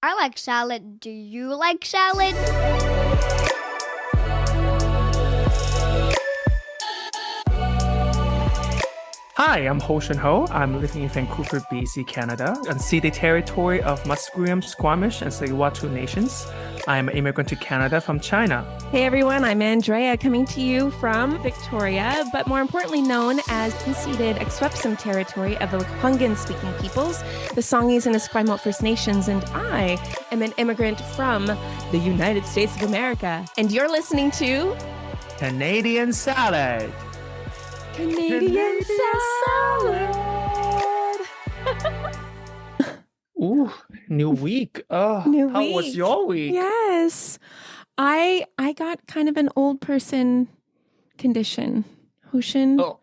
I like salad. Do you like salad? Hi, I'm Hostion Ho. I'm living in Vancouver, BC, Canada, unceded territory of Musqueam, Squamish, and Tsleil-Waututh nations. I'm an immigrant to Canada from China. Hey everyone, I'm Andrea, coming to you from Victoria, but more importantly known as unceded Akwesasne territory of the Lekwungen-speaking peoples, the Songhees and Esquimalt First Nations, and I am an immigrant from the United States of America. And you're listening to Canadian Salad. Canadian Salad. Ooh, new week. Oh, how was your week? Yes. I got kind of an old person condition. Hoshin,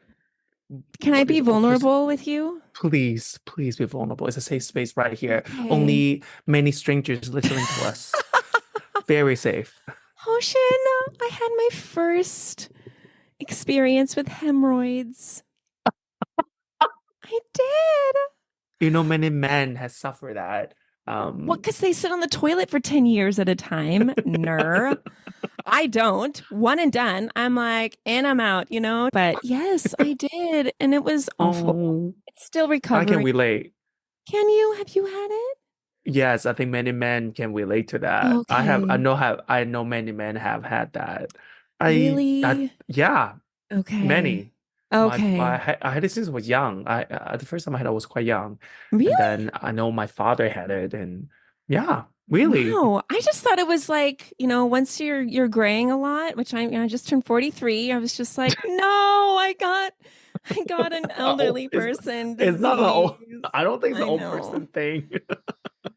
can I be vulnerable with you? Please be vulnerable. It's a safe space right here. Okay. Only many strangers listening to us. Very safe. Hoshin, I had my first experience with hemorrhoids. I did. You know, many men have suffered that. Well, because they sit on the toilet for 10 years at a time. I don't. One and done. I'm like, and I'm out, you know? But yes, I did. And it was awful. It's still recovering. I can relate. Can you? Have you had it? Yes, I think many men can relate to that. Okay. I know many men have had that. Really? Yeah, Okay. many. Okay. I had it since I was young. The first time I had it, I was quite young. Really? And then I know my father had it, and yeah, really. Wow. I just thought it was like, you know, once you're graying a lot, which I just turned 43. I was just like, no, I got an elderly person. It's not an old. disease. I don't think it's an I old know. person thing.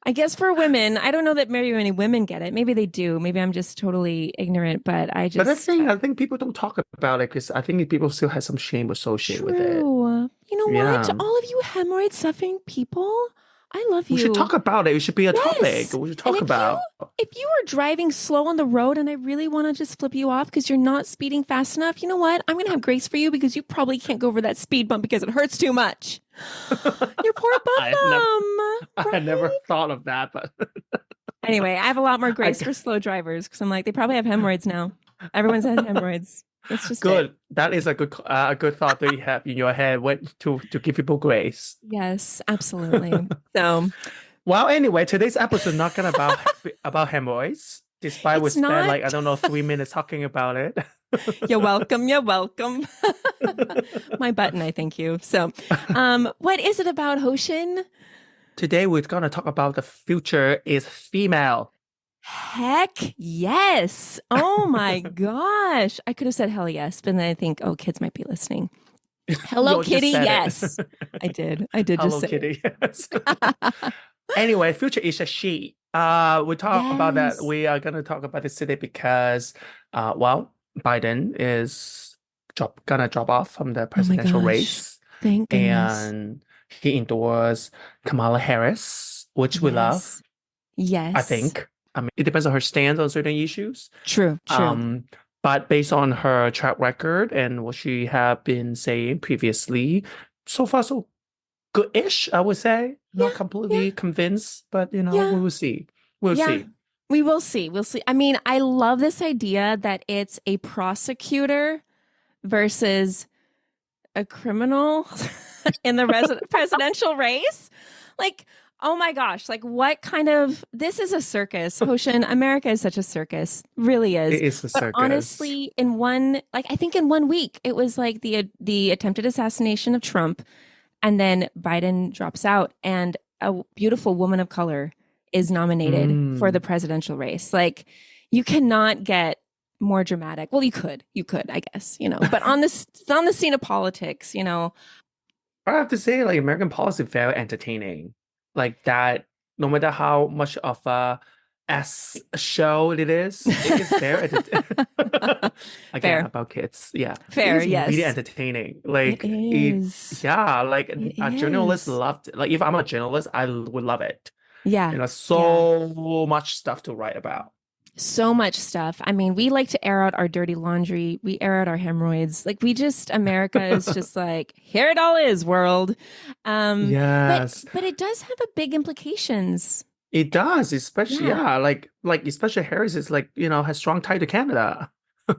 I guess for women, I don't know that very many women get it. Maybe they do. Maybe I'm just totally ignorant, but But the thing, I think people don't talk about it because I think people still have some shame associated with it. True. You know Yeah. what? All of you hemorrhoid suffering people, I love you. We should talk about it. It should be a topic. Yes. We should talk And about. if you are driving slow on the road and I really want to just flip you off because you're not speeding fast enough, you know what? I'm going to have grace for you because you probably can't go over that speed bump because it hurts too much. Your poor bum I had never thought of that, but Anyway, I have a lot more grace for slow drivers because I'm like, they probably have hemorrhoids now. Everyone's had hemorrhoids. It's just good. it. That is a good thought that you have in your head to give people grace. Yes, absolutely. So, Well, anyway, today's episode not gonna about hemorrhoids, despite we It's spent not. like I don't know 3 minutes talking about it. you're welcome. You're welcome. My button, I thank you. So, what is it about, Hoshin? Today we're gonna talk about the future is female. Heck yes. Oh my gosh. I could have said hell yes, but then I think, oh, kids might be listening. Hello, You just kitty. said it. Yes. I did. Hello, just say Kitty. Yes. Anyway, future is a she. We talk about that. Yes. We are gonna talk about this today because, Biden is gonna drop off from the presidential gosh. race, Thank goodness. and he endorsed Kamala Harris, which we love. Yes. I think. I mean, it depends on her stance on certain issues. True. But based on her track record and what she had been saying previously, so far so good-ish, I would say. Not completely convinced, but we will see. We'll see. We will see. We'll see. I mean, I love this idea that it's a prosecutor versus a criminal in the presidential race. Like, oh my gosh, like what kind of, this is a circus. Hoshin, America is such a circus, really is. It is a But circus. honestly, I think in 1 week, it was like the attempted assassination of Trump, and then Biden drops out, and a beautiful woman of color is nominated for the presidential race. Like, you cannot get more dramatic. Well, you could, I guess, but on the scene of politics, I have to say, like, American policy very entertaining. Like that, no matter how much of a show it is very again Fair. about kids. Yeah, Fair, it is yes. really entertaining. Like It is. like It a journalist is. loved it. Like if I'm a journalist, I would love it. Yeah. So much stuff to write about. So much stuff. I mean, we like to air out our dirty laundry. We air out our hemorrhoids. Like America is just like, here it all is, world. Yes. But it does have a big implications. It does, especially Yeah. like especially Harris is like, has strong tie to Canada.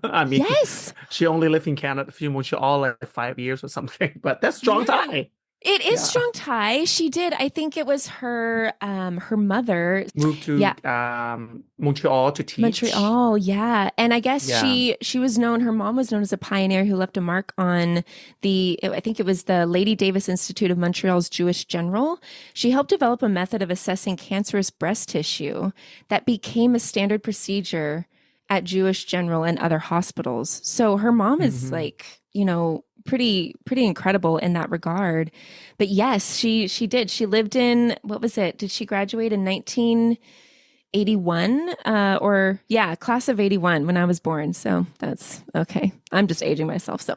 I mean, Yes. she only lived in Canada for Montreal like 5 years or something, but that's strong Yeah. tie. It is Yeah. strong tie. She did. I think it was her mother. Moved to Yeah. Montreal to teach. Montreal, yeah. And I guess Yeah. she was known, her mom was known as a pioneer who left a mark on I think it was the Lady Davis Institute of Montreal's Jewish General. She helped develop a method of assessing cancerous breast tissue that became a standard procedure at Jewish General and other hospitals. So her mom is Hmm. like, pretty incredible in that regard. But yes, she did. She lived in, what was it? Did she graduate in 1981 or yeah, class of 81 when I was born. So that's okay. I'm just aging myself. So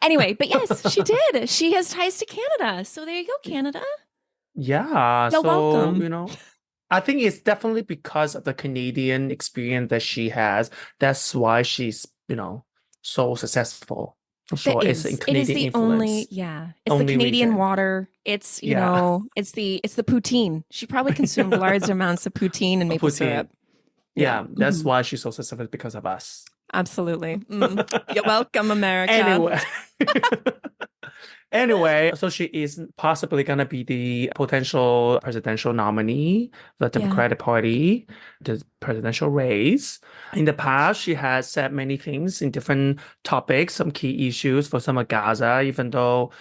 anyway, but yes, she did. She has ties to Canada. So there you go, Canada. Yeah. You're So, welcome. I think it's definitely because of the Canadian experience that she has. That's why she's, so successful. For That sure. It's a is. It is Canadian the only, influence. yeah. It's the Only Canadian reason. water. It's, Yeah. it's the poutine. She probably consumed large amounts of poutine and maple Poutine. syrup. Yeah. Yeah, that's why she's so successful because of us. Absolutely. You're welcome, America. Anyway. Anyway, so she is possibly going to be the potential presidential nominee, the Yeah. Democratic Party, the presidential race. In the past, she has said many things in different topics, some key issues for some of Gaza, even though,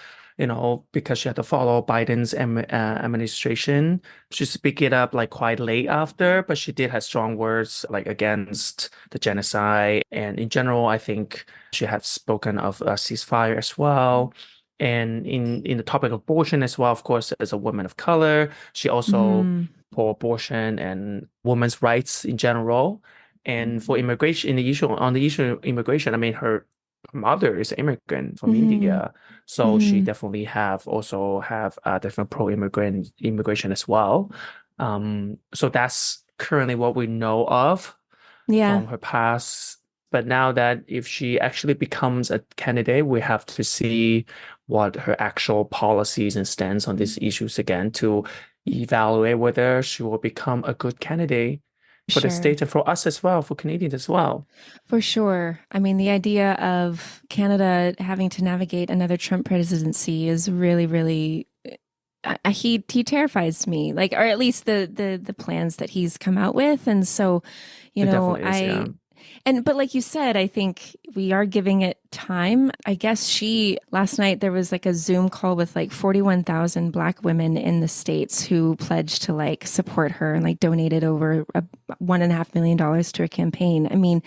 because she had to follow Biden's administration. She speak it up like quite late after, but she did have strong words like against the genocide. And in general, I think she had spoken of a ceasefire as well. And in the topic of abortion as well, of course, as a woman of color, she also Mhm. for abortion and women's rights in general. And for immigration, on the issue of immigration, I mean, her mother is an immigrant from Mhm. India, so she Mhm. definitely have different pro-immigrant immigration as well. So that's currently what we know of Yeah. from her past. But now that if she actually becomes a candidate, we have to see what her actual policies and stance on these issues again to evaluate whether she will become a good candidate for the Sure. state and for us as well, for Canadians as well. For sure. I mean, the idea of Canada having to navigate another Trump presidency is really, really he terrifies me. Like, or at least the plans that he's come out with. And so, It definitely is, yeah. but like you said, I think we are giving it time. I guess last night there was like a Zoom call with like 41,000 Black women in the States who pledged to like support her and like donated over $1.5 million to her campaign. I mean,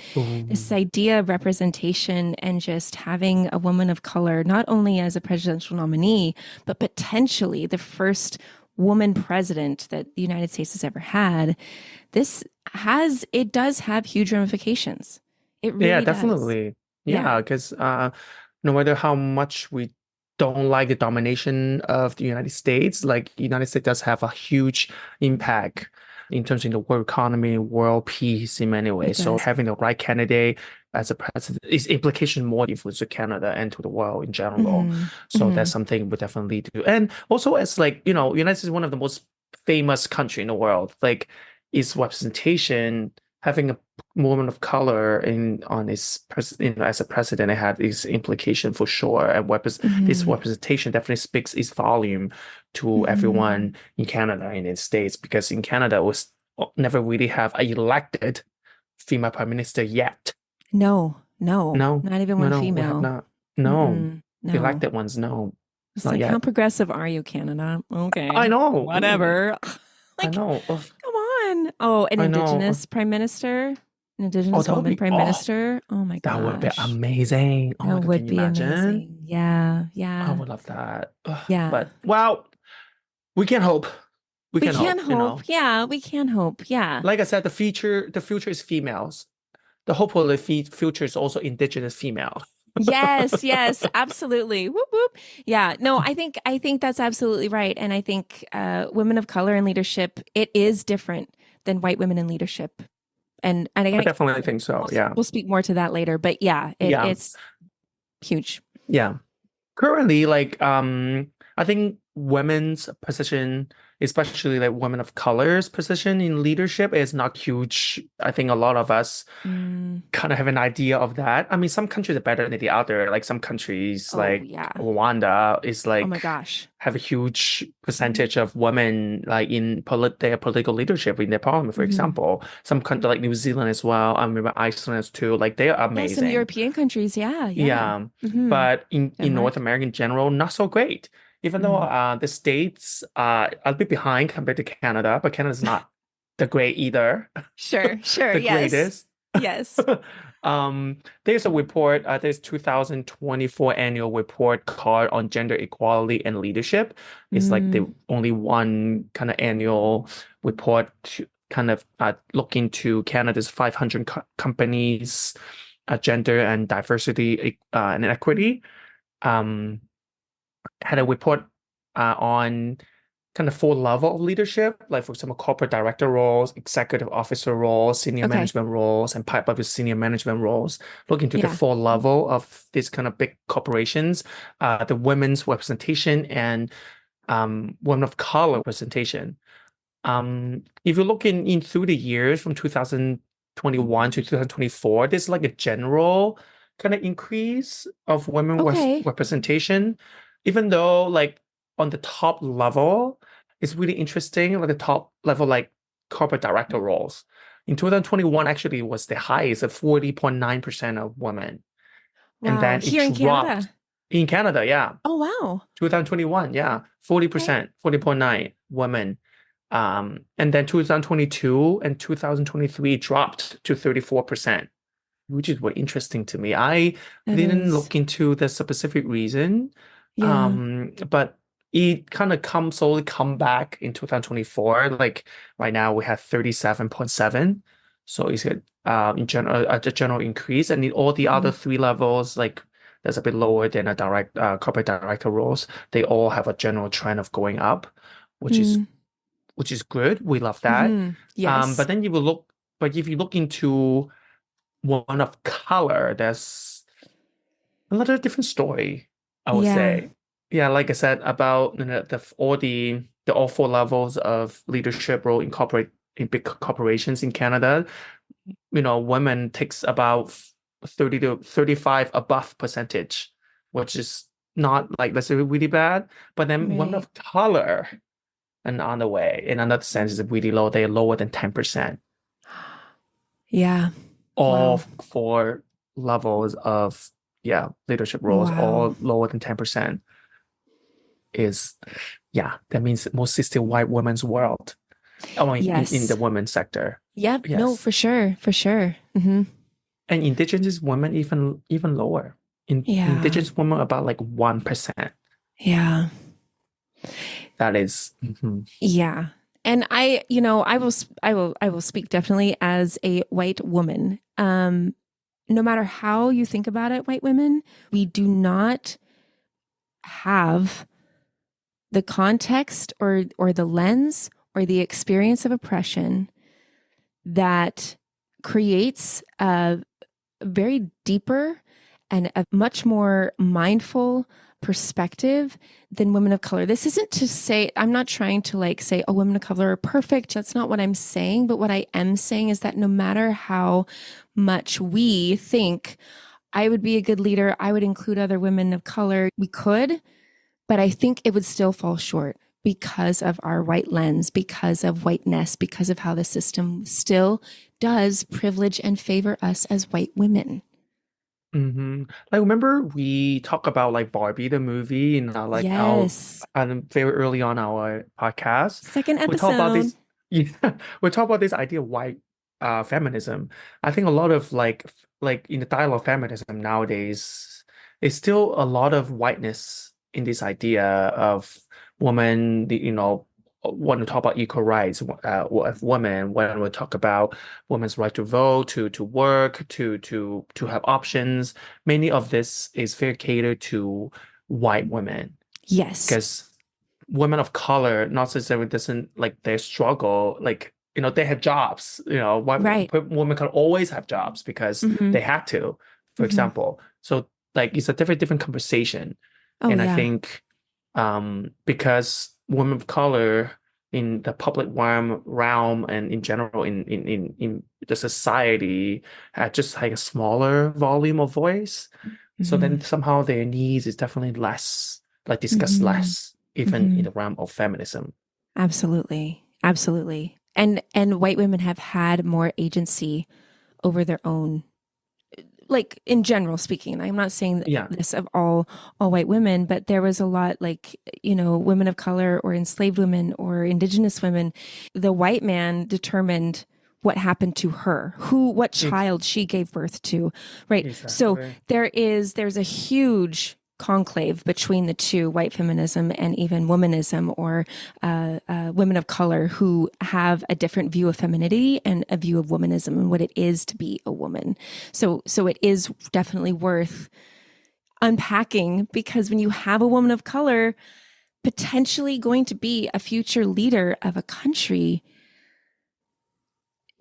this Ooh. idea of representation and just having a woman of color, not only as a presidential nominee, but potentially the first woman president that the United States has ever had, it does have huge ramifications. It Yeah, really does. definitely. Yeah. Yeah, because no matter how much we don't like the domination of the United States, like the United States does have a huge impact in terms of the world economy, world peace in many It ways. So does. having the right candidate as a president is implication more influence to Canada and to the world in general. Hmm. So Hmm. that's something we definitely do. And also as like, United States is one of the most famous country in the world. Like its representation, having a woman of color as a president, it had its implication for sure. And this Hmm. representation definitely speaks its volume to Hmm. everyone in Canada and in the States, because in Canada was never really have a elected female prime minister yet. No, no, No, not even no, one no, we have female. not. No, Mm-mm, no. elected ones, no, It's not like, how yet. progressive are you, Canada? I Okay, know. whatever. I Like, know. Ugh, come on. Oh, an I know. indigenous prime minister, an Oh, indigenous that would woman be. prime Oh, minister. Oh my that would be gosh. amazing. Oh That my God, can would you be imagine? amazing. Yeah, I yeah, would love that. Ugh, yeah. but well, we can hope. We We can can hope. hope. Yeah, we can hope. Yeah. Like I said, the future is females. The hope for the future is also indigenous female. Yes, yes, absolutely. Whoop whoop. Yeah, no, I think that's absolutely right. And I think women of color in leadership, it is different than white women in leadership. And I again, definitely think so. Yeah. we'll speak more to that later. But yeah, Yeah. it's huge. Yeah. Currently, like I think women's position especially like women of color's position in leadership is not huge. I think a lot of us Mm. kind of have an idea of that. I mean, some countries are better than the other. Like some countries, Oh, like yeah. Rwanda, is Oh my like gosh. have a huge percentage of women like in their political leadership in their parliament, for Hmm. example. Some country like New Zealand as well. I remember Iceland too. Like they are Yeah, some amazing. European countries. Yeah, yeah. Yeah, Hmm. but in North Denmark. America in general, not so great. Even though Mm. the States are a bit behind compared to Canada, but Canada's not the great either, Sure, sure. the Yes. greatest. Yes. There's a report, there's 2024 annual report card on gender equality and leadership. It's like the Mm. only one kind of annual report to kind of look into Canada's 500 companies, gender and diversity and equity. Um, had a report on kind of four level of leadership, like for example, corporate director roles, executive officer roles, senior Okay. management roles, and pipe up to senior management roles. Look into the Yeah. four level of these kind of big corporations, the women's representation and women of color representation. If you look in through the years from 2021 to 2024, there's like a general kind of increase of women Okay. representation, even though like on the top level, it's really interesting, like the top level like corporate director roles. In 2021, actually was the highest at 40.9% of women. And Wow. then it Here in dropped Canada. in Canada, yeah. Oh, wow. 2021, yeah, Okay. 40%, 40.9 women. And then 2022 and 2023 dropped to 34%, which is what interesting to me. I That didn't is. look into the specific reason, Yeah. but it kind of slowly come back in 2024. Like right now we have 37.7. So it's in general a general increase, and in all the other Mhm. three levels, like that's a bit lower than a direct corporate director roles. They all have a general trend of going up, which is Mm. good. We love that. Hmm. Yes. But then but if you look into one of color, there's a little different story, I would Yeah. say. Yeah, like I said about all four levels of leadership role in big corporations in Canada. Women takes about 30 to 35 above percentage, which is not like let's say really bad. But then women Right. of color, and on the way, in another sense, is really low. They're lower than 10%. Yeah. All Wow. four levels of leadership roles, Wow. all lower than 10% is that means mostly still white women's world. Oh, in the Yes. women's sector. Yep. No, Yes. for sure. For sure. Hmm. And indigenous women even lower. Yeah. Indigenous women about like 1%. Yeah. That is mhm. Yeah. And I will speak definitely as a white woman. No matter how you think about it, white women, we do not have the context or the lens or the experience of oppression that creates a very deeper and a much more mindful perspective than women of color. This isn't to say, I'm not trying to like say, oh, women of color are perfect. That's not what I'm saying. But what I am saying is that no matter how much we think I would be a good leader, I would include other women of color, we could, but I think it would still fall short because of our white lens, because of whiteness, because of how the system still does privilege and favor us as white women. Like remember we talk about like Barbie the movie in like our Yes. very early on our podcast. Second We talk about episode. this yeah, we talk about this idea of white feminism. I think a lot of like in the dialogue feminism nowadays, there's still a lot of whiteness in this idea of woman, when we talk about equal rights of women, when we talk about women's right to vote, to work, to have options. Many of this is very catered to white women Yes. because women of color not necessarily doesn't like their struggle, like they have jobs. White Right. women can always have jobs because Hmm. they had to, for Hmm. example. So like it's a different conversation, Oh, and I yeah. think because women of color in the public realm and in general in the society had just like a smaller volume of voice. So then somehow their needs is definitely less, like discussed less, even in the realm of feminism. Absolutely. Absolutely. And white women have had more agency over their own, like in general speaking. I'm not saying Yeah. this of all white women, but there was a lot like, women of color or enslaved women or indigenous women. The white man determined what happened to her, what child she gave birth to, right? Exactly. So there's a huge conclave between the two, white feminism and even womanism, or women of color who have a different view of femininity and a view of womanism and what it is to be a woman. So it is definitely worth unpacking, because when you have a woman of color potentially going to be a future leader of a country,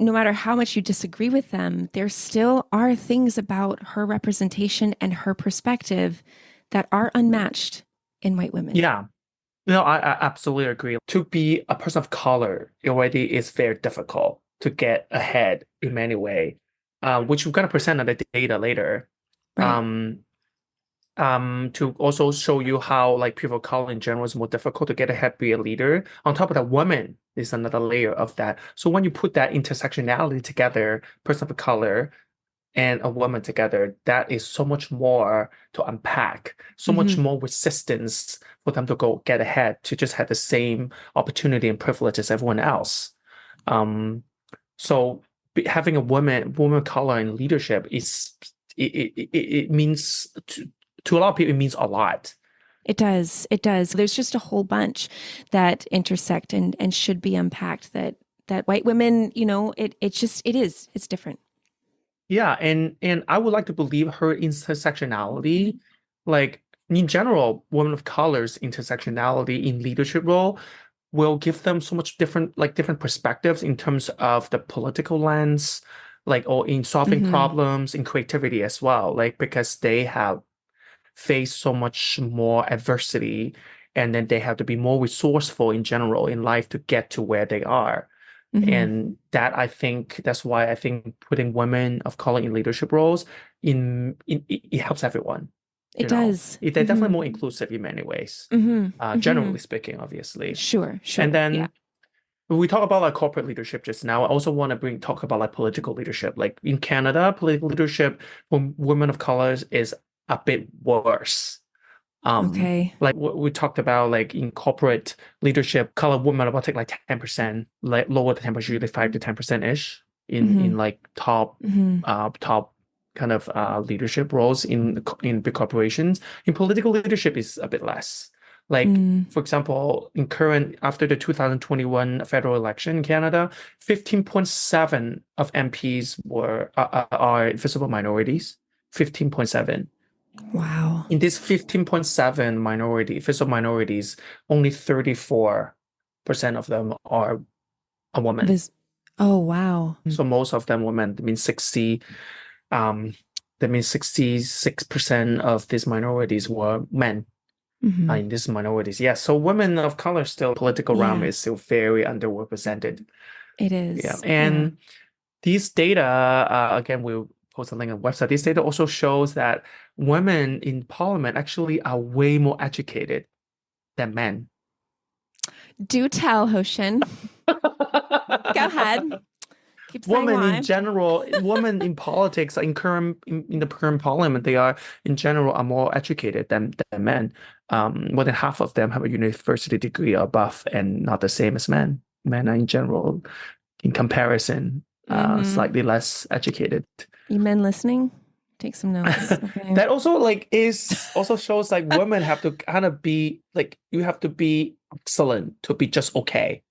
no matter how much you disagree with them, there still are things about her representation and her perspective that are unmatched in white women. Yeah. No, I absolutely agree. To be a person of color, it already is very difficult to get ahead in many ways, which we're going to present on the data later. Right. To also show you how like people of color in general is more difficult to get ahead, be a leader. On top of that, women is another layer of that. So when you put that intersectionality together, person of color and a woman together, that is so much more to unpack, so much more resistance for them to go get ahead, to just have the same opportunity and privilege as everyone else. So having a woman of color in leadership it means to a lot of people, it means a lot. It does. It does. There's just a whole bunch that intersect and should be unpacked that white women, it's different. Yeah, and I would like to believe her intersectionality, like in general, women of color's intersectionality in leadership role will give them so much different perspectives in terms of the political lens, like or in solving problems, in creativity as well, like because they have faced so much more adversity, and then they have to be more resourceful in general in life to get to where they are. And that's why I think putting women of color in leadership roles it helps everyone. It does. They're definitely more inclusive in many ways. Generally speaking, obviously. Sure. And then we talk about like corporate leadership just now. I also want to talk about like political leadership. Like in Canada, political leadership for women of colors is a bit worse. Okay. Like we talked about, like in corporate leadership, colored women about take like 10%, like lower the 10%, usually 5 to 10% ish in like top kind of leadership roles in big corporations. In political leadership is a bit less. Like for example, after the 2021 federal election in Canada, 15.7 of MPs are visible minorities. 15.7. Wow. In this 15.7 visible minorities, only 34% of them are a woman. Oh, wow. So most of them women. That means 66% of these minorities were men. In these minorities. Yeah. So women of color still, political realm is still very underrepresented. It is. Yeah. And these data, again, we'll post a link on the website. This data also shows that women in parliament actually are way more educated than men. Do tell, Hostion. Go ahead. Keep saying Women why. in general, women in politics, in the current parliament, they are in general are more educated than men. More than half of them have a university degree or above, and not the same as men. Men are in general, in comparison, slightly less educated. You men listening? Take some notes. Okay. That also shows like women have to kind of be like, you have to be excellent to be just okay.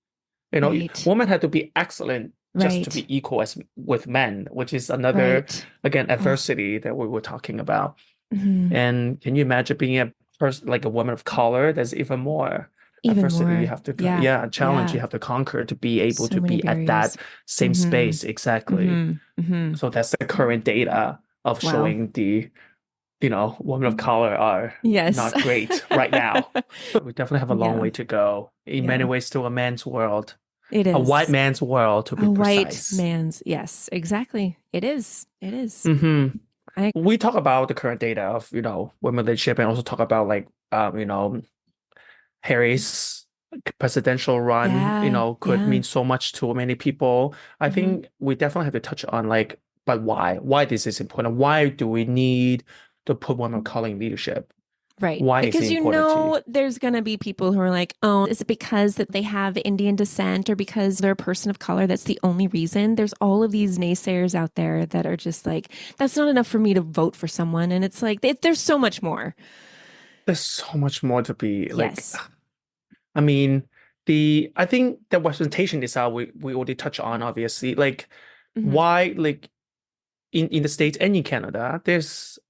Women have to be excellent just to be equal as with men, which is another again adversity that we were talking about. And can you imagine being a person like a woman of color? There's even more adversity you have to challenge you have to conquer to be able to be at that same space. Exactly. So that's the current data of showing the women of color are Yes. not great right now. We definitely have a long Yeah. way to go. In many Yeah. ways, still a man's world, It a white is. man's world to be A white precise. man's, yes, exactly. It is. It is. hmm I We talk about the current data of, women leadership and also talk about like, Harris presidential run, Yeah. could Yeah. mean so much to many people. I hmm think we definitely have to touch on like, but why? Why this is important? Why do we need to put women of color in leadership? Right. Why is it Because important to you? there's going to be people who are like, oh, is it because that they have Indian descent or because they're a person of color? That's the only reason. There's all of these naysayers out there that are just like, that's not enough for me to vote for someone. And it's like, there's so much more. There's so much more to be like. Yes. I mean, I think the representation is how we already touch on, obviously. Like, hmm why, like, in the States and in Canada,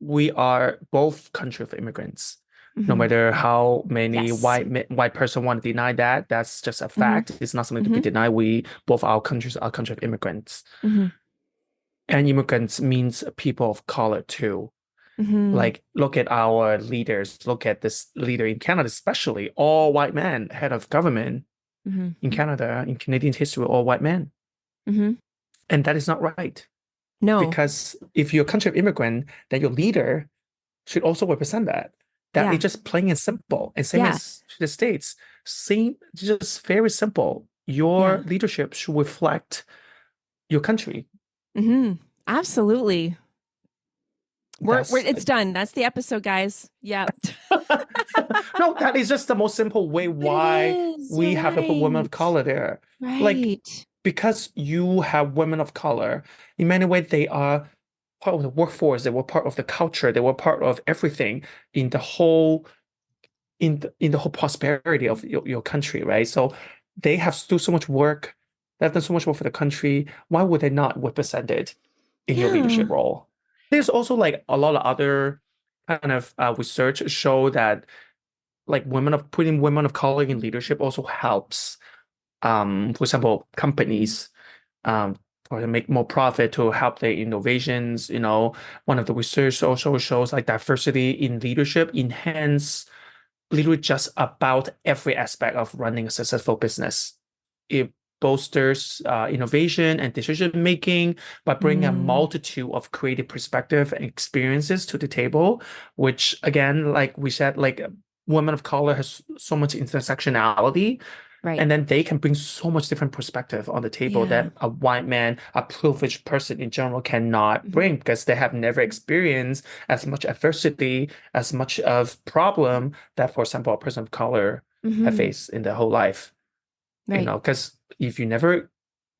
we are both country of immigrants. No hmm matter how many Yes. white person want to deny that, that's just a hmm fact. It's not something to be hmm denied. We both our countries are country of immigrants. hmm And immigrants means people of color too. hmm Like, look at our leaders. Look at this leader in Canada, especially all white men, head of government hmm in Canada, in Canadian history, all white men. hmm And that is not right. No. Because if you're a country of immigrant, then your leader should also represent that. That is Yeah. just plain and simple. And same Yeah. as the States. Same, just very simple. Your Yeah. leadership should reflect your country. hmm Absolutely. That's It's done. That's the episode, guys. Yeah. no, that is just the most simple way But it why is. we You're have to put women of right. color there. Like, Right. because you have women of color, in many ways they are part of the workforce, they were part of the culture, they were part of everything in the whole in the whole prosperity of your country, right? So they have still so much work, they've done so much work for the country. Why would they not represent it in your leadership Yeah. role? There's also like a lot of other kind of research show that like putting women of color in leadership also helps. For example, companies um or to make more profit to help their innovations. One of the research also shows like diversity in leadership enhance literally just about every aspect of running a successful business. It bolsters innovation and decision making by bringing a Mm, multitude of creative perspective and experiences to the table, which again, like we said, like women of color has so much intersectionality, right. and then they can bring so much different perspective on the table Yeah. that a white man, a privileged person in general cannot hmm bring because they have never experienced as much adversity, as much of problem that, for example, a person of color have hmm faced in their whole life. Right. Because if you never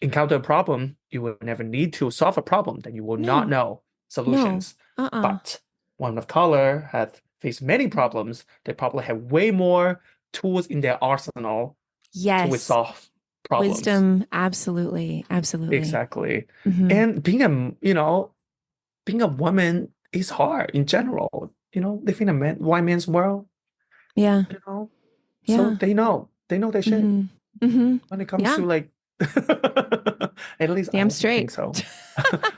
encounter a problem, you will never need to solve a problem, then you will not No. know No. solutions. Uh-uh. But women of color have faced many problems. They probably have way more tools in their arsenal to Yes. resolve problems. Wisdom. Absolutely. Absolutely. Exactly. hmm And being a woman is hard in general. Living in white man's world, Yeah. you know. So Yeah. they know their shit hmm hmm when it comes Yeah. to like at least I Damn think straight. so.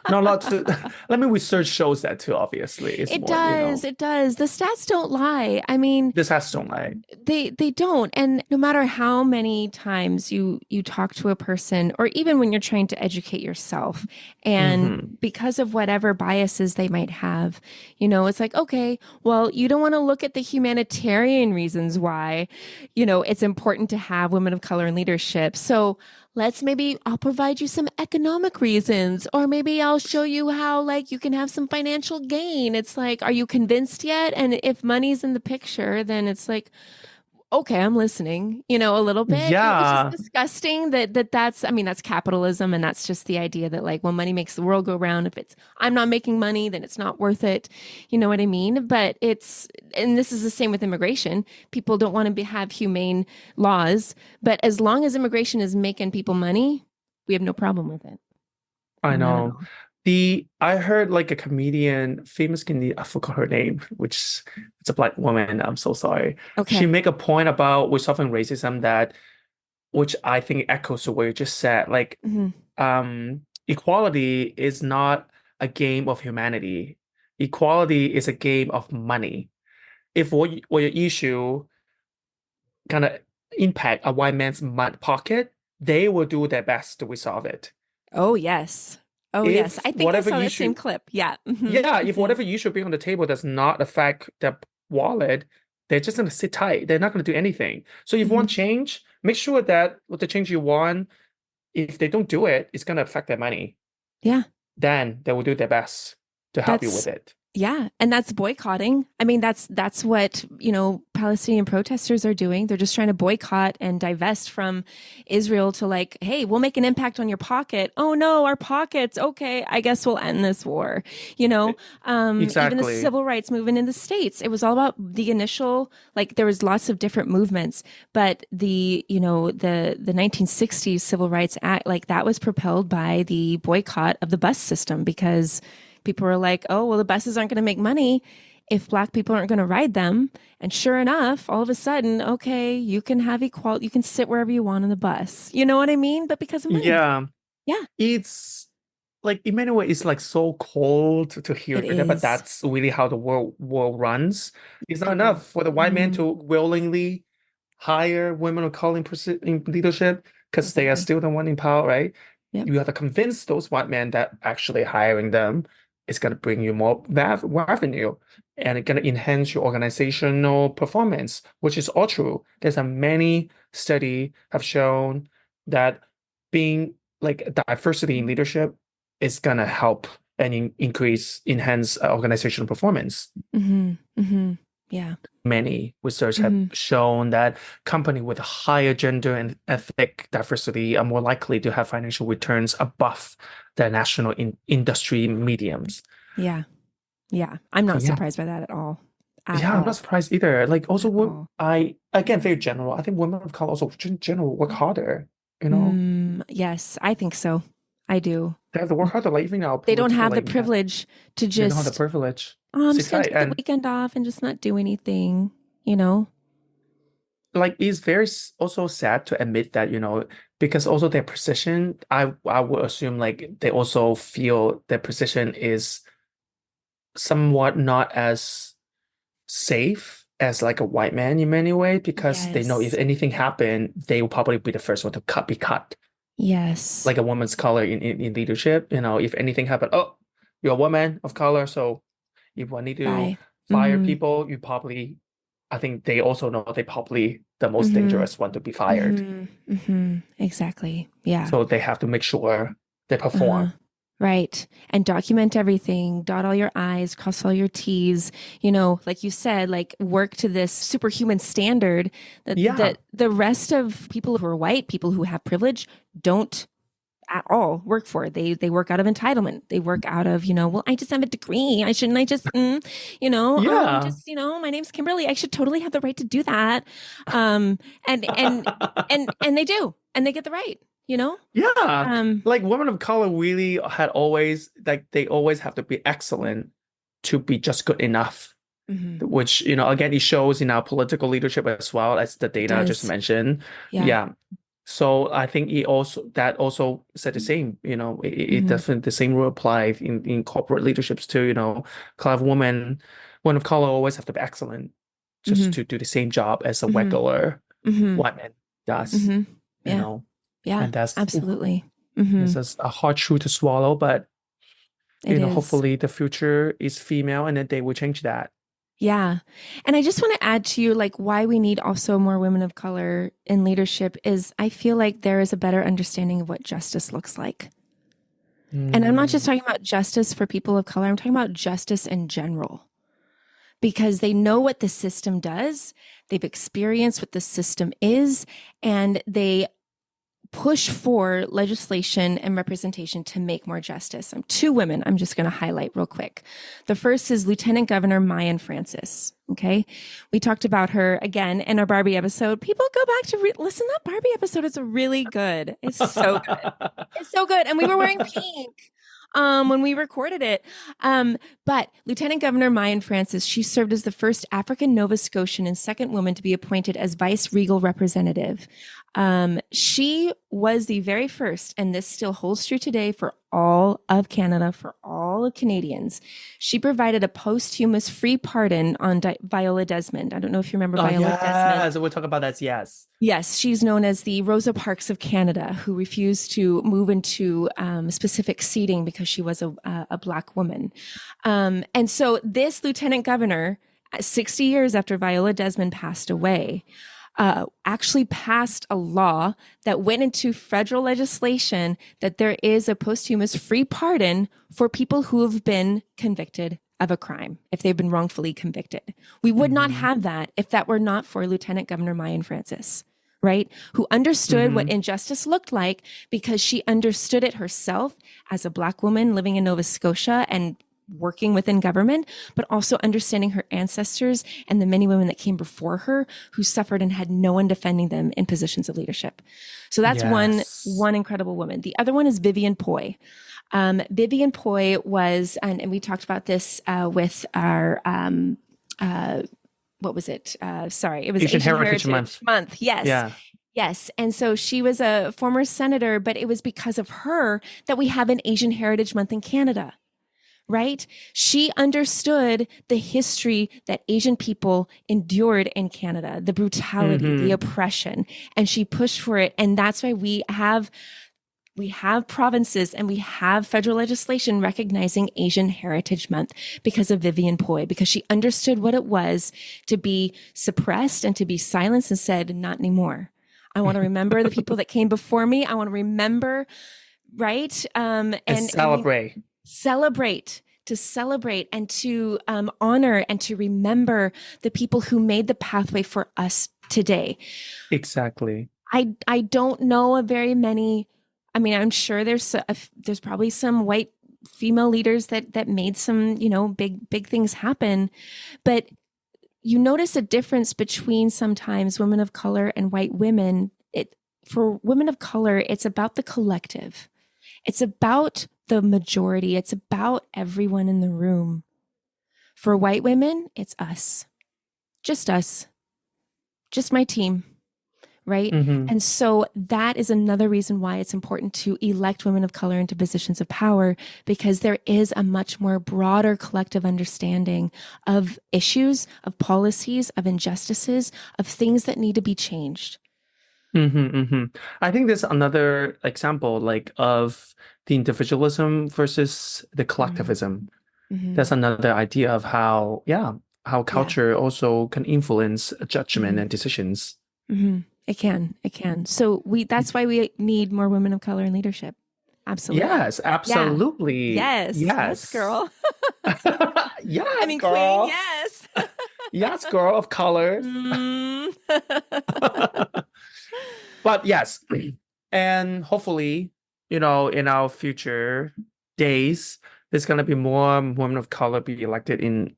Not a lot to let me research shows that too, obviously. It's It more, does. It does. The stats don't lie. I mean, this has to lie. they don't. And no matter how many times you talk to a person, or even when you're trying to educate yourself, and hmm because of whatever biases they might have, it's like, okay, well, you don't want to look at the humanitarian reasons why, it's important to have women of color in leadership. So I'll provide you some economic reasons, or maybe I'll show you how, like, you can have some financial gain. It's like, are you convinced yet? And if money's in the picture, then it's like, okay, I'm listening, a little bit. It's just Yeah, disgusting I mean, that's capitalism. And that's just the idea that, like, well, money makes the world go round. If I'm not making money, then it's not worth it. You know what I mean? And this is the same with immigration. People don't want to have humane laws, but as long as immigration is making people money, we have no problem with it. I None at know. all. I heard like a famous comedian, I forgot her name, which it's a black woman. I'm so sorry. She Okay. make a point about with solving racism that, which I think echoes to what you just said. Like, hmm equality is not a game of humanity. equality is a game of money. If what your issue kind of impact a white man's pocket, they will do their best to resolve it. Oh, yes. Oh, yes. If I think I whatever saw that issue, same clip. Yeah. yeah, if whatever issue being on the table does not affect their wallet, they're just gonna sit tight. They're not gonna do anything. So if you want change, make sure that what the change you want, if they don't do it, it's gonna affect their money. Yeah. Then they will do their best to help you with it. Yeah. And that's boycotting. I mean, that's what, Palestinian protesters are doing. They're just trying to boycott and divest from Israel to like, hey, we'll make an impact on your pocket. Oh no, our pockets. Okay, I guess we'll end this war. Even the civil rights movement in the States, it was all about the initial, like there was lots of different movements, but the 1960s Civil Rights Act, like that was propelled by the boycott of the bus system because people were like, oh, well, the buses aren't going to make money if Black people aren't going to ride them. And sure enough, all of a sudden, okay, you can have equality. You can sit wherever you want on the bus. You know what I mean? But because of money. Yeah. Yeah. It's like, in many ways, it's like so cold to hear that, but that's really how the world runs. It's not enough for the white man to willingly hire women of color in leadership because they are still the one in power, right? Yep. You have to convince those white men that actually hiring them is going to bring you more revenue and it's going to enhance your organizational performance, which is all true. There's a many studies have shown that being like diversity in leadership is going to help and enhance organizational performance. Yeah. Many research have shown that companies with higher gender and ethnic diversity are more likely to have financial returns above the national industry medians. Yeah. Yeah. I'm not surprised by that at all. I'm not surprised either. Like also, again, very general. I think women of color also in general work harder, Yes, I think so. I do. They have to work harder. Like even now, they don't have the privilege to just. They don't have the privilege. I'm just gonna take the weekend off and just not do anything. Like it's very also sad to admit that because also their position. I would assume like they also feel their position is somewhat not as safe as like a white man in many ways because they know if anything happened, they will probably be the first one to be cut. Yes. Like a woman's color in leadership, if anything happened, oh, you're a woman of color, so if I need to fire people, I think they also know they're probably the most dangerous one to be fired. Exactly. Yeah. So they have to make sure they perform. Right. And document everything, dot all your I's, cross all your T's, like you said, like work to this superhuman standard that the rest of people who are white, people who have privilege, don't at all work for. They work out of entitlement. They work out of, well, I just have a degree. I shouldn't, just, my name's Kimberly. I should totally have the right to do that. And they do, and they get the right. Like women of color really had always they always have to be excellent to be just good enough, which again it shows in our political leadership as well as the data I just mentioned. So I think that also said the same. It definitely the same rule applies in corporate leaderships too. Women of color always have to be excellent just to do the same job as a regular white man does. Yeah, and that's absolutely. It's just a hard truth to swallow, but hopefully the future is female and then they will change that. Yeah. And I just want to add to you, like, why we need also more women of color in leadership is I feel like there is a better understanding of what justice looks like. And I'm not just talking about justice for people of color. I'm talking about justice in general, because they know what the system does. They've experienced what the system is, and they push for legislation and representation to make more justice. Two women I'm just going to highlight real quick. The first is Lieutenant Governor Mayan Francis. Okay. We talked about her again in our Barbie episode. People go back to listen. That Barbie episode is really good. It's so good. It's so good. And we were wearing pink when we recorded it. But Lieutenant Governor Mayan Francis, she served as the first African Nova Scotian and second woman to be appointed as vice regal representative. She was the very first, and this still holds true today for all of Canada, for all all Canadians. She provided a posthumous free pardon on Viola Desmond. I don't know if you remember Viola Desmond. So we'll talk about that. Yes. Yes, she's known as the Rosa Parks of Canada, who refused to move into specific seating because she was a Black woman. And so this lieutenant governor, 60 years after Viola Desmond passed away, actually passed a law that went into federal legislation that there is a posthumous free pardon for people who have been convicted of a crime, if they've been wrongfully convicted. We would not have that if that were not for Lieutenant Governor Mayan Francis, right? Who understood what injustice looked like because she understood it herself as a Black woman living in Nova Scotia and working within government, but also understanding her ancestors and the many women that came before her who suffered and had no one defending them in positions of leadership. So that's one incredible woman. The other one is Vivian Poy. Vivian Poy was, and we talked about this with our, what was it? Sorry, it was Asian Heritage Month. Yes. Yeah. Yes. And so she was a former senator, but it was because of her that we have an Asian Heritage Month in Canada. Right? She understood the history that Asian people endured in Canada, the brutality, the oppression, and she pushed for it. And that's why we have provinces and we have federal legislation recognizing Asian Heritage Month because of Vivian Poy, because she understood what it was to be suppressed and to be silenced and said, not anymore. I want to remember the people that came before me. I want to remember, right? And celebrate. To celebrate and to honor and to remember the people who made the pathway for us today. Exactly. I don't know of very many. I mean, I'm sure there's probably some white female leaders that made some, big things happen. But you notice a difference between sometimes women of color and white women. For women of color, it's about the collective. It's about the majority. It's about everyone in the room. For white women, it's us. Just my team, right? And so that is another reason why it's important to elect women of color into positions of power, because there is a much more broader collective understanding of issues, of policies, of injustices, of things that need to be changed. I think there's another example of the individualism versus the collectivism. That's another idea of how culture also can influence judgment and decisions. It can. So that's why we need more women of color in leadership. Absolutely. Yes, absolutely. Yeah. Yes, girl. Yes, I mean, girl. queen, yes. Yes, girl of colors. But yes, and hopefully, in our future days, there's going to be more women of color be elected in,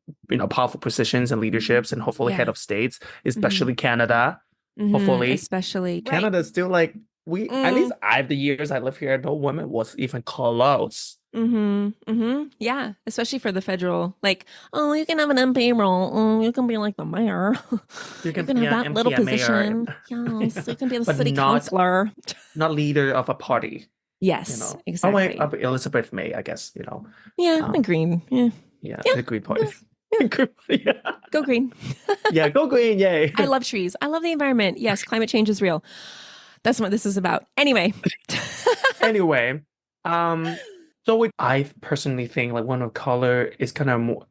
powerful positions and leaderships, and hopefully head of states, especially Canada. Hopefully, especially Canada is still at least the years I live here, no woman was even close. Yeah, especially for the federal, you can have an MP role. You can be like the mayor. You can have that little position. Yes, you can be the city councilor. Not leader of a party. Yes, exactly. Oh, wait, Elizabeth May, I guess, Yeah, the green. Yeah, the green party. Yeah. Go green. Yeah, go green, yay. I love trees. I love the environment. Yes, climate change is real. That's what this is about. Anyway. So I personally think women of color is kind of more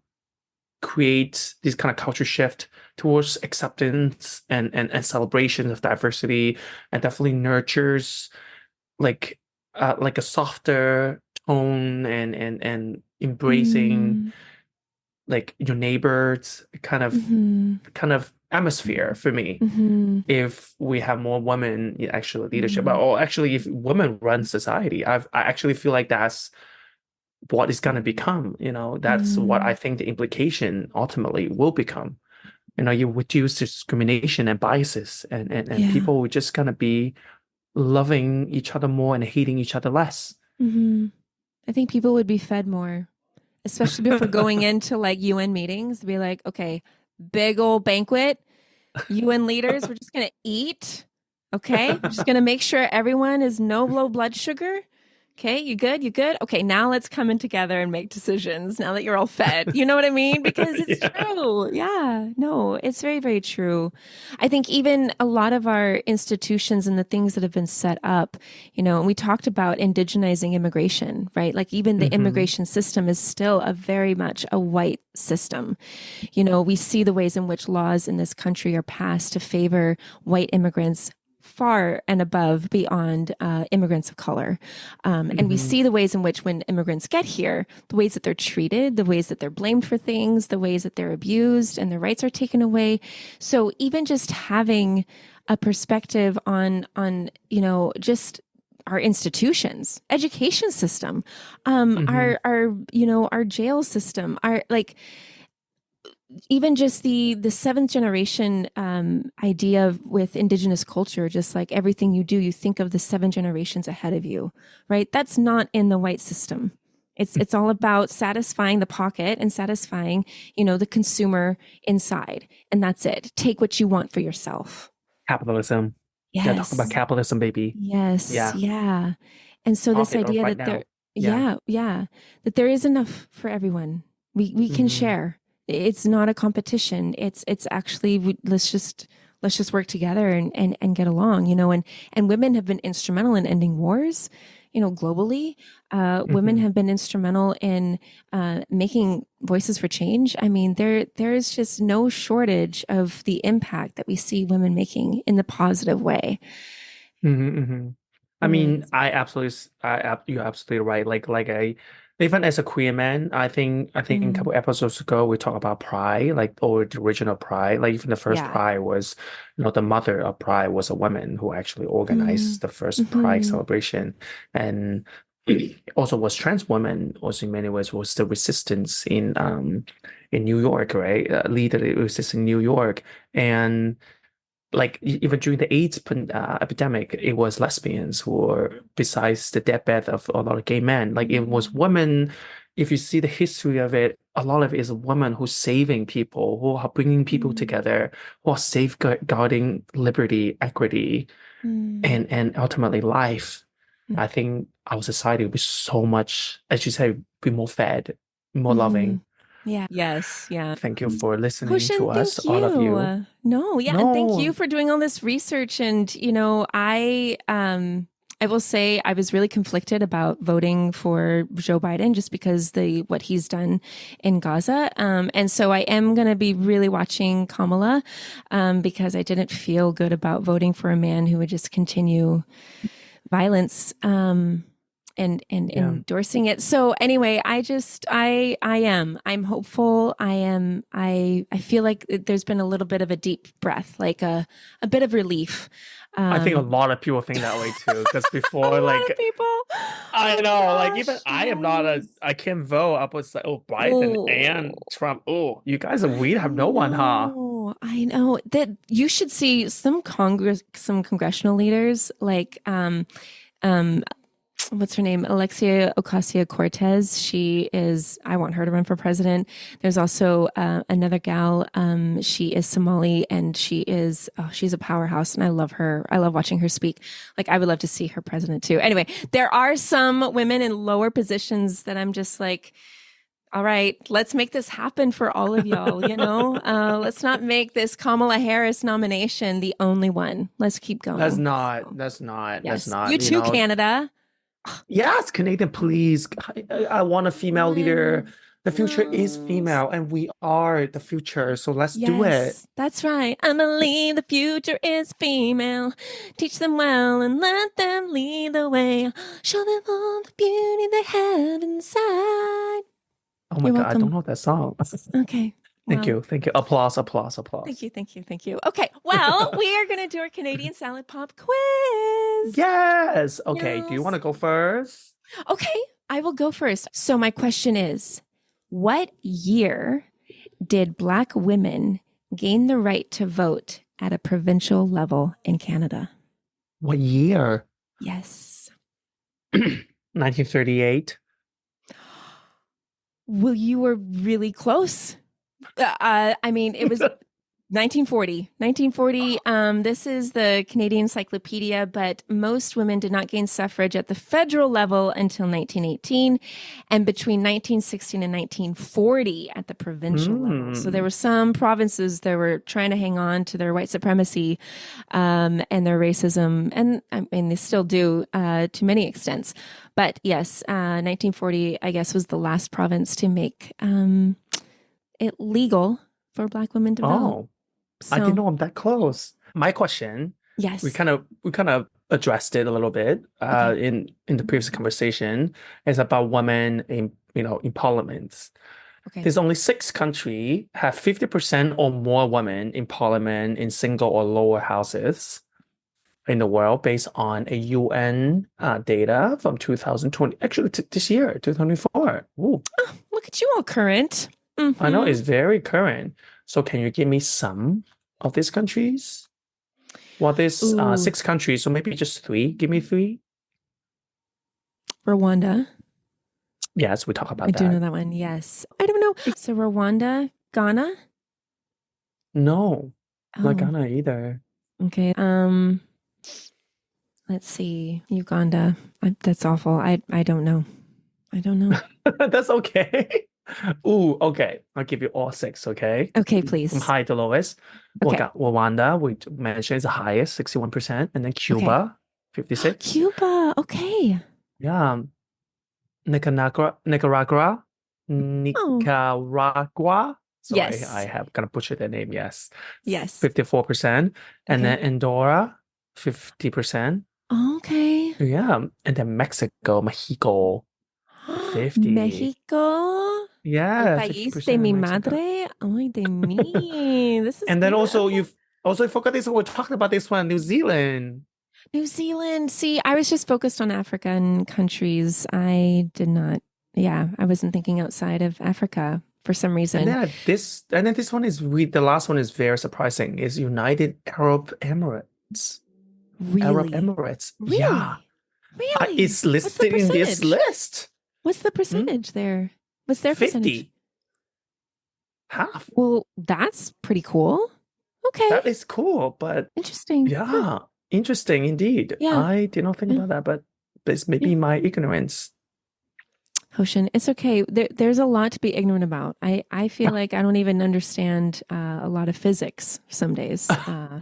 create this kind of culture shift towards acceptance and celebration of diversity, and definitely nurtures a softer tone and embracing your neighbors kind of atmosphere for me. If we have more women in actual leadership, or actually if women run society, I actually feel like that's what it's going to become. That's what I think the implication ultimately will become. You reduce discrimination and biases, and people will just going to be loving each other more and hating each other less. I think people would be fed more, especially before going into UN meetings, to be like, okay, big old banquet, UN leaders, we're just going to eat. Okay. We're just going to make sure everyone is no low blood sugar. Okay, you good? You good? Okay, now let's come in together and make decisions now that you're all fed. You know what I mean? Because it's Yeah. true. Yeah, no, it's very, very true. I think even a lot of our institutions and the things that have been set up, and we talked about indigenizing immigration, right? Like even the Mm-hmm. immigration system is still a very much a white system. We see the ways in which laws in this country are passed to favor white immigrants far and above beyond immigrants of color. And we Mm-hmm. see the ways in which when immigrants get here, the ways that they're treated, the ways that they're blamed for things, the ways that they're abused and their rights are taken away. So even just having a perspective just our institutions, education system, Mm-hmm. our jail system, our like even just the seventh generation idea with indigenous culture, just like everything you do, you think of the 7 generations ahead of you, right? That's not in the white system. It's all about satisfying the pocket and satisfying, the consumer inside, and that's it. Take what you want for yourself. Capitalism. Yeah, talk about Yes. capitalism, baby. Yes. Yeah, Yeah. And so I'll this hit off idea right that now. Yeah. that there is enough for everyone. We can Mm-hmm. share. It's not a competition. It's actually let's just work together and get along, and women have been instrumental in ending wars, globally. Women Mm-hmm. have been instrumental in making voices for change. I mean, there is just no shortage of the impact that we see women making in the positive way. Mm-hmm. Mm-hmm. I mean, Yes. you're absolutely right. Even as a queer man, I think a Mm. couple episodes ago we talked about Pride, or the original Pride. Like even the first Yeah. Pride was, the mother of Pride was a woman who actually Mm. organized the first Pride Hmm. celebration, and also was trans woman. Also in many ways was the resistance in New York, right? Leader resistance in New York, and even during the AIDS epidemic, it was lesbians who were, besides the deathbed of a lot of gay men, like it was Mm. women. If you see the history of it, a lot of it is women who's saving people, who are bringing people Mm. together, who are safeguarding liberty, equity, Mm. and ultimately life. I think our society will be so much, as you say, be more fed, more Mm-hmm. loving. Yeah. Yes. Yeah. Thank you for listening to Hoshin, us, thank all of you. you. No, yeah, and thank you No. for doing all this research. And I will say I was really conflicted about voting for Joe Biden just because the what he's done in Gaza. And so I am going to be really watching Kamala, because I didn't feel good about voting for a man who would just continue violence. And Yeah. endorsing it. So anyway, I'm hopeful. I feel like there's been a little bit of a deep breath, like a bit of relief. I think a Um, lot of people think that way too. Because a before, lot of people. I Oh know, even gosh, I am not yes. I can't vote. I was like, oh, Biden Oh, and Trump. Oh, you guys are we I have no one, huh? know. I know that you should see some congressional leaders like um what's her name? Alexia Ocasio-Cortez. I want her to run for president. There's also another gal. She is Somali and she's a powerhouse and I love her. I love watching her speak. Like I would love to see her president too. Anyway, there are some women in lower positions that I'm just like, all right, let's make this happen for all of y'all, let's not make this Kamala Harris nomination the only one. Let's keep That's going. not. So, That's not. That's yes. You not. too, Canada. Yes, Canadian, please. I want a female leader. Fine. The future is Yes. female, and we are the future. So let's do it. Yes, that's right. I believe the future is female. Teach them well and let them lead the way. Show them all the beauty they have inside. Oh my You're God, I don't welcome. know that song. Okay. Thank Well, you. Thank you. Applause, applause, thank applause. you, thank you, thank you. Okay. Well, we are going to do our Canadian salad pop quiz. Yes. Okay. Do you want Yes. to go first? Okay. I will go first. So, my question is, what year did Black women gain the right to vote at a provincial level in Canada? What year? Yes. 1938. Well, you were really close. I mean, it was 1940. This is the Canadian Encyclopedia, but most women did not gain suffrage at the federal level until 1918, and between 1916 and 1940 at the provincial level. So there were some provinces that were trying to hang on to their white supremacy and their racism, and I mean they still do to many extents. But yes, 1940, I guess, was the last province to make it legal for Black women to vote. Oh, I didn't know I'm that close. My question, Yes. we kind of addressed it a little bit in the previous conversation, is about women in parliaments. Okay. There's only 6 countries have 50% or more women in parliament in single or lower houses in the world, based on a UN data from 2020. Actually, this year, 2024. Ooh. Oh, look at you, all current. I know it's very current. So can you give me some of these countries? Well, there's 6 countries, so maybe just 3. Give me 3. Rwanda. Yes, we talk about I that. do know that one. Yes. I don't know. So Rwanda, Ghana? No, not Oh, Ghana either. okay. Let's see. Uganda. That's awful. I don't know. I don't know. That's okay. Ooh, okay. I'll give you all 6, okay? Okay, From please. high to lowest. Okay. Rwanda, we mentioned, is the highest, 61%. And then Cuba, 56. Cuba. Okay. Yeah. Nicaragua. Sorry, Yes. I have kind of butchered the name. Yes. Yes. 54%. And then Okay. Andorra, 50%. Okay. Yeah. And then Mexico, 50. Mexico. Yeah, El país 50% de mi in Mexico. madre. Ay, de mí. This is And then good. also Okay. you've also forgot this. We're talking about this one, New Zealand. New Zealand. See, I was just focused on African countries. I did not. Yeah, I wasn't thinking outside of Africa for some reason. And then this one is the last one is very surprising. Is United Arab Emirates. Arab Really? Emirates. Really? Yeah. Really? It's What's the listed in this percentage? list. What's the percentage there? What's their 50. percentage? Half. Well, that's pretty cool. Okay. That is cool, but Interesting. yeah, interesting indeed. Yeah. I did not think Yeah. about that, but it's maybe my ignorance. Hostion, it's okay. There's a lot to be ignorant about. I feel like I don't even understand a lot of physics some days. I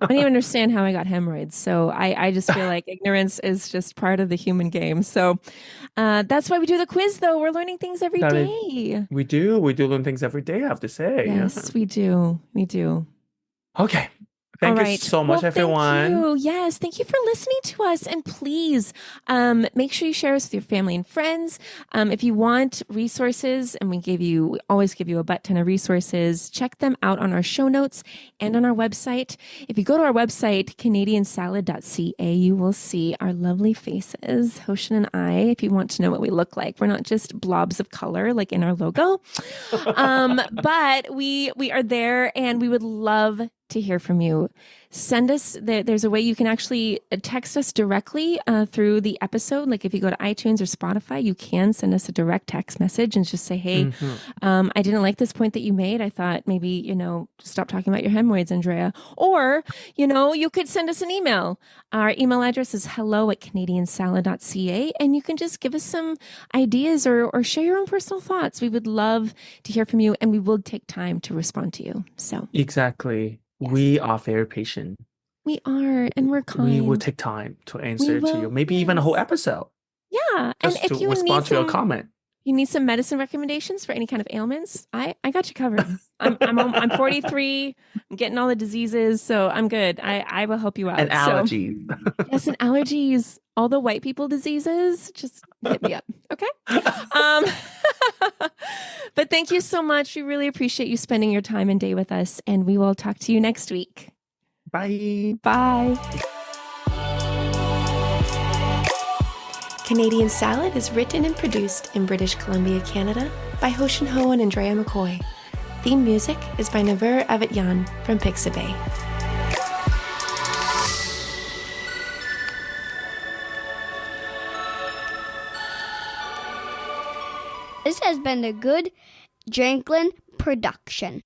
don't even understand how I got hemorrhoids. So I just feel like ignorance is just part of the human game. So that's why we do the quiz, though. We're learning things every day. We do learn things every day, I have to say. Yes, we do. We do. Okay. Thank you so much, everyone. Thank you. Yes, thank you for listening to us. And please make sure you share us with your family and friends. If you want resources, and we always give you a butt ton of resources, check them out on our show notes and on our website. If you go to our website, canadiansalad.ca, you will see our lovely faces, Hostion and I, if you want to know what we look like. We're not just blobs of color like in our logo, but we are there, and we would love to hear from you. Send us, there's a way you can actually text us directly through the episode. Like if you go to iTunes or Spotify, you can send us a direct text message and just say, hey, I didn't like this point that you made. I thought maybe, stop talking about your hemorrhoids, Andrea. Or, you could send us an email. Our email address is hello@canadiansalad.ca, and you can just give us some ideas or share your own personal thoughts. We would love to hear from you, and we will take time to respond to you. So Exactly. Yes. We are very patient. We are, and we're kind. We will take time to answer to you. Maybe even a whole episode. Yeah. Just and if to you respond to your comment. You need some medicine recommendations for any kind of ailments, I got you covered. I'm 43. I'm getting all the diseases, so I'm good. I will help you out. And allergies. Yes, and allergies. All the white people diseases, just hit me up. Okay. But thank you so much. We really appreciate you spending your time and day with us, and we will talk to you next week. Bye. Bye. Canadian Salad is written and produced in British Columbia, Canada by Hostion Ho and Andrea McCoy. Theme music is by Naver Avatyan from Pixabay. This has been a good Janklin production.